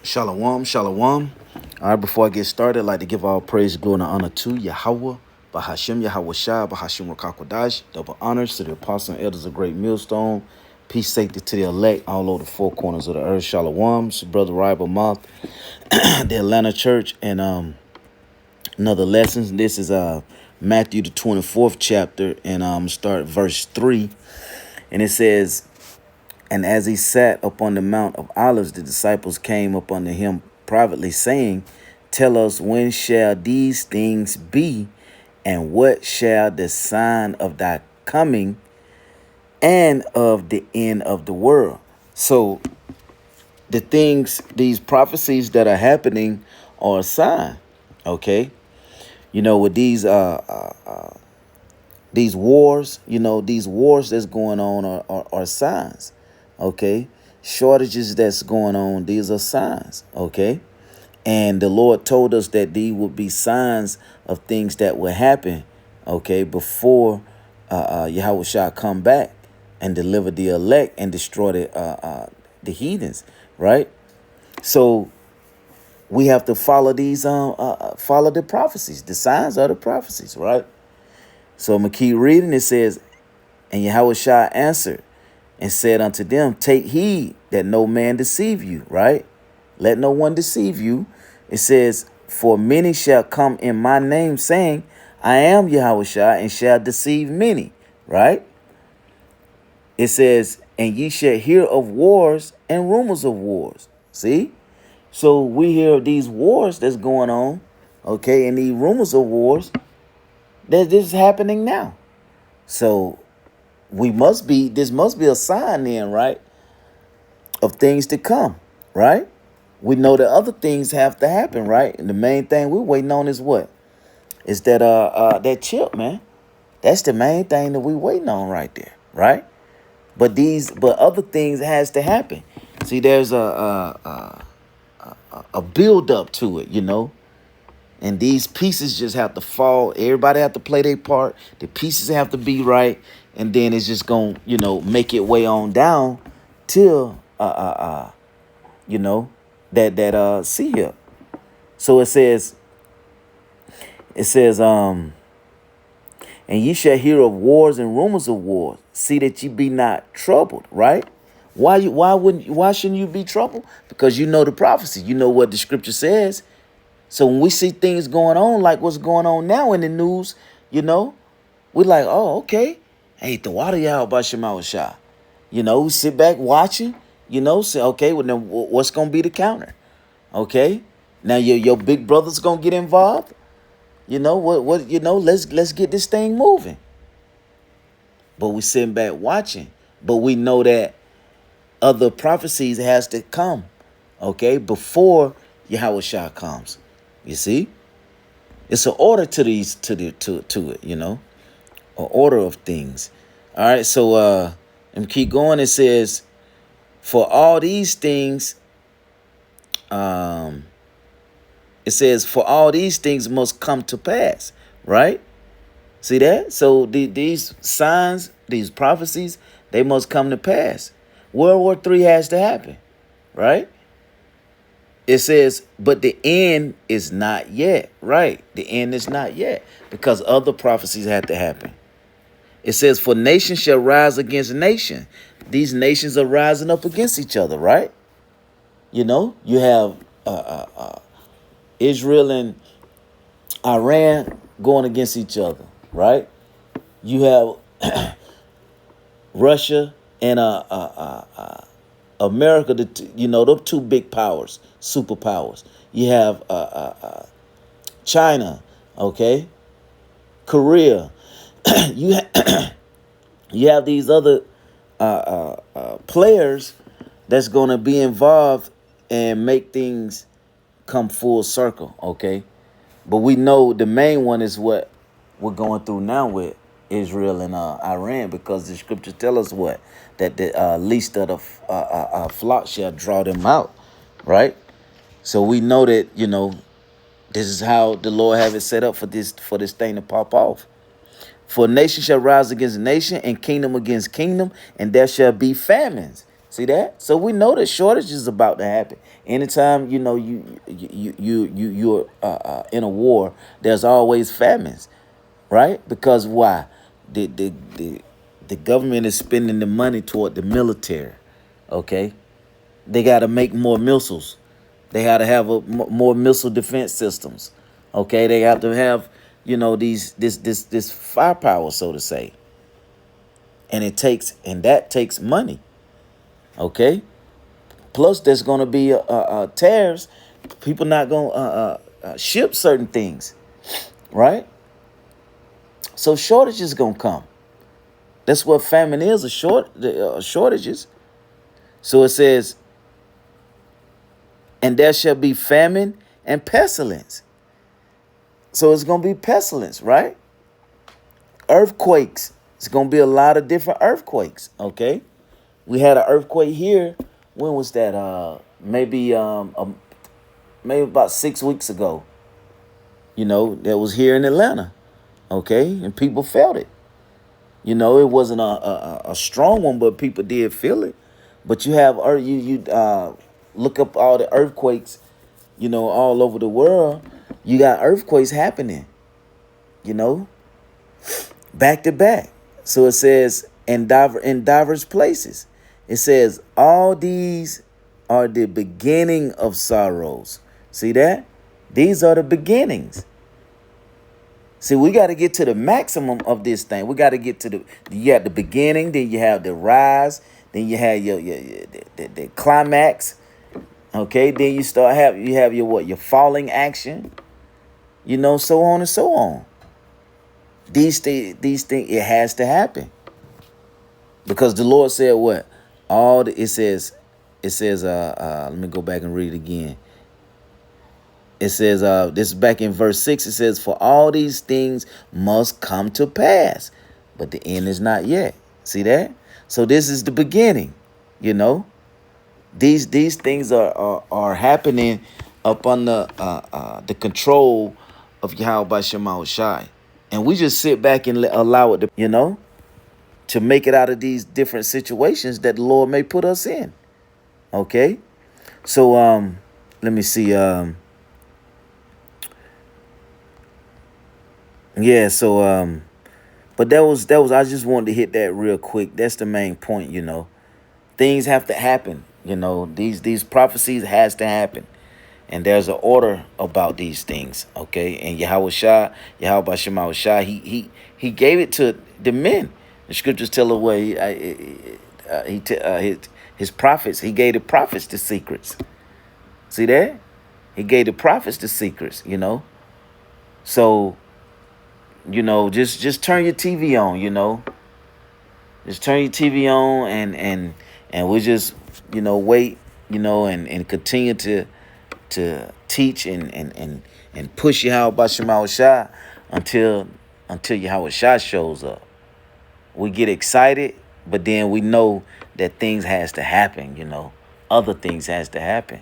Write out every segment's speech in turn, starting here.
Shalom, shalom. All right, before I get started, I'd like to give all praise, glory, and honor to Yahweh, Bahashim Yahweh Shah, Bahashim Rakakwadash, double honors to the apostles and elders of Great Millstone. Peace, safety to the elect all over the four corners of the earth. Shalom. It's your brother Rival Moth, the Atlanta Church, and another lesson. This is Matthew the 24th chapter, and start verse 3. And it says, "And as he sat upon the Mount of Olives, the disciples came up unto him privately, saying, Tell us, when shall these things be, and what shall the sign of thy coming and of the end of the world?" So the things, these prophecies that are happening are a sign, okay? With these wars, these wars that's going on are signs, okay? Shortages that's going on, these are signs, okay? And the Lord told us that these would be signs of things that will happen, okay, before Yahweh shall come back and deliver the elect and destroy the heathens, right? So we have to follow these, follow the prophecies. The signs are the prophecies, right? So I'm going to keep reading. It says, "And Yahweh shall answered and said unto them, Take heed that no man deceive you," right? "Let no one deceive you." It says, "For many shall come in my name, saying, I am Yahweh Shai, and shall deceive many," right? It says, "And ye shall hear of wars and rumors of wars." See? So we hear of these wars that's going on, okay, and these rumors of wars, that this is happening now. So this must be a sign then, right, of things to come, right? We know that other things have to happen, right? And the main thing we're waiting on is what? Is that chip, man. That's the main thing that we waiting on right there, right? But other things has to happen. See, there's a build up to it, and these pieces just have to fall. Everybody have to play their part. The pieces have to be right, and then it's just gonna, make it way on down till you know, that see here. So it says, "And ye shall hear of wars and rumors of wars. See that ye be not troubled," right? Why shouldn't you be troubled? Because you know the prophecy. You know what the scripture says. So when we see things going on like what's going on now in the news, we're like, oh, okay. Hey, the water y'all about Shema Shah. We sit back watching, say, okay, well, then what's gonna be the counter? Okay. Now your big brother's gonna get involved. Let's get this thing moving. But we sitting back watching. But we know that other prophecies has to come, okay, before Yahweh Shah comes. You see? It's an order to these to it, an order of things. All right, so and keep going. It says, "For all these things, for all these things must come to pass," right? See that? So these signs, these prophecies, they must come to pass. World War III has to happen, right? It says, "But the end is not yet," right? The end is not yet, because other prophecies had to happen. It says, "For nation shall rise against nation." These nations are rising up against each other, right? You have Israel and Iran going against each other, right? You have Russia and America, them two big powers, superpowers. You have China, okay, Korea. You have these other players that's going to be involved and make things come full circle, okay? But we know the main one is what we're going through now with Israel and Iran, because the scripture tell us what? That the least of the flock shall draw them out, right? So we know that, this is how the Lord have it set up for this thing to pop off. "For nation shall rise against nation, and kingdom against kingdom, and there shall be famines." See that? So we know that shortage is about to happen. Anytime you know you're in a war, there's always famines, right? Because why? The the the the government is spending the money toward the military. Okay, they got to make more missiles. They got to have more missile defense systems. Okay, they have to have this firepower, so to say, and that takes money. Okay, plus there's going to be tariffs. People not going to ship certain things, right? So shortages going to come. That's what famine is, shortages. So it says, and there shall be famine and pestilence. So it's going to be pestilence, right? Earthquakes. It's going to be a lot of different earthquakes, okay? We had an earthquake here. When was that? Maybe about 6 weeks ago. That was here in Atlanta, okay? And people felt it. It wasn't a strong one, but people did feel it. But you have look up all the earthquakes, all over the world. You got earthquakes happening, you know, back to back. So it says in diverse places. It says all these are the beginning of sorrows. See that? These are the beginnings. See, we got to get to the maximum of this thing. We got to get to you have the beginning, then you have the rise, then you have the climax. Okay, then you have your falling action, so on and so on. These things, it has to happen. Because the Lord said what? It says, let me go back and read it again. It says, this is back in verse 6. It says, for all these things must come to pass, but the end is not yet. See that? So this is the beginning, These things are happening up under the control of Yahweh Shema Shai. And we just sit back and allow it to make it out of these different situations that the Lord may put us in. Okay? So let me see. Yeah, so but that was I just wanted to hit that real quick. That's the main point, Things have to happen, These prophecies has to happen. And there's an order about these things, okay? And Yahweh Shema Shai, he gave it to the men. The scriptures tell away his prophets. He gave the prophets the secrets. See that? He gave the prophets the secrets, So, just turn your TV on, Just turn your TV on and we just, wait, and continue to teach and push Yahweh Shema Shai until Yahweh Shai shows up. We get excited, but then we know that things has to happen, Other things has to happen.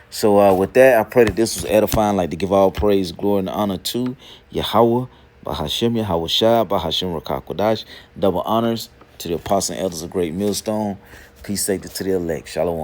So with that, I pray that this was edifying. I'd like to give all praise, glory, and honor to Yahweh, Bahashem Yahweh Shai, Bahashem Rakakwadash. Double honors to the apostle and elders of Great Millstone. Peace, safety to the elect. Shalom.